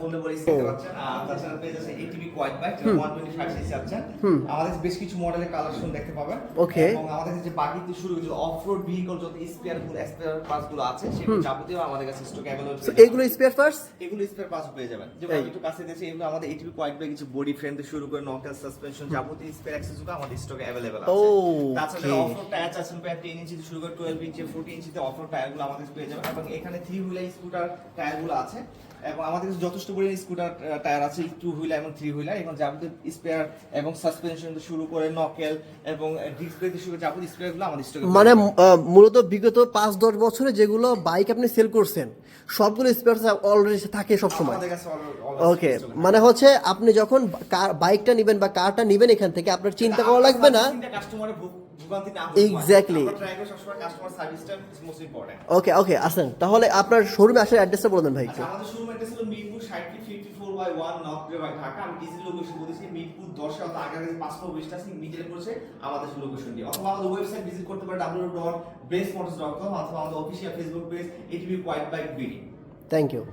Foldable AC দেখতে পাচ্ছেন, আর তাছাড়া পেয়ে যাচ্ছে এটিভি কোয়াড বাইক 125 সিসি আছে। আমাদের বেশ কিছু মডেলের কালেকশন দেখতে পাবেন। ওকে। এবং আমাদের কাছে যে বাকিতে শুরু হয়েছে অফরোড ভেহিকল যত স্পেয়ার পার্টস গুলো আছে সেগুলো যাবতীয় আমাদের কাছে স্টক अवेलेबल। সো এগুলো স্পেয়ার পার্টস, এগুলো স্পেয়ার পার্টস পেয়ে যাবেন। যেমন আমি একটু কাছে দিয়েছি, এগুলো আমাদের এটিভি কোয়াড বাইক কিছু বডি ফ্রেম থেকে শুরু করে নকল সাসপেনশন যাবতীয় স্পেয়ার অ্যাক্সেসরিজ আমাদের স্টকে अवेलेबल আছে। তাছাড়া অফরোড টায়ার আছেন 10 ইঞ্চি থেকে শুরু করে 12 ইঞ্চি 14 ইঞ্চিতে অফরোড টায়ারগুলো আমাদের পেয়ে যাবেন। এবং এখানে 3 হুইলার স্কুটার টায়ারগুলো আছে, এবং আমাদের কাছে যথেষ্ট পরিমাণে স্কুটার টায়ার আছে 2 হুইলার এবং 3 হুইলার, এবং যাবতীয় স্পেয়ার এবং সাসপেনশন থেকে শুরু করে নকেল এবং ডিসপ্লে থেকে শুরু করে যাবতীয় স্পেয়ারগুলো আমাদের স্টকে মানে মূলত বিগত 5-10 বছরে যেগুলো বাইক আপনি সেল করছেন সবগুলো স্পেয়ার অলরেডি থাকে সব সময়। আমাদের কাছে ওকে, মানে হচ্ছে আপনি যখন বাইকটা নেবেন বা কারটা নেবেন এখান থেকে আপনার চিন্তা করা লাগবে না। কাস্টমারের ভোগান্তি না হয়। এক্স্যাক্টলি। আমরা ট্রাই করি সবসময় কাস্টমার সার্ভিসটা ইজ মোস্ট ইম্পর্টেন্ট। ওকে ওকে, আসেন তাহলে আপনার শোরুমে আসার অ্যাড্রেসটা বলে দেন ভাই একটু। আচ্ছা, আমাদের শোরুম অ্যাড্রেস হলো মিরপুর 60/54/1 নর্থ রেভার ঢাকা। আমি ডিজিটাল লোকেশন বলেছি মিরপুর 10 এ, অত আগে আগে 5 ওয়েস্ট আছে মিডলে পড়ছে আমাদের লোকেশনটি। অথবা আমাদের ওয়েবসাইট ভিজিট করতে পারেন www.bracemotors.com, অথবা আমাদের official Facebook page ATV quad bike BD. Thank you.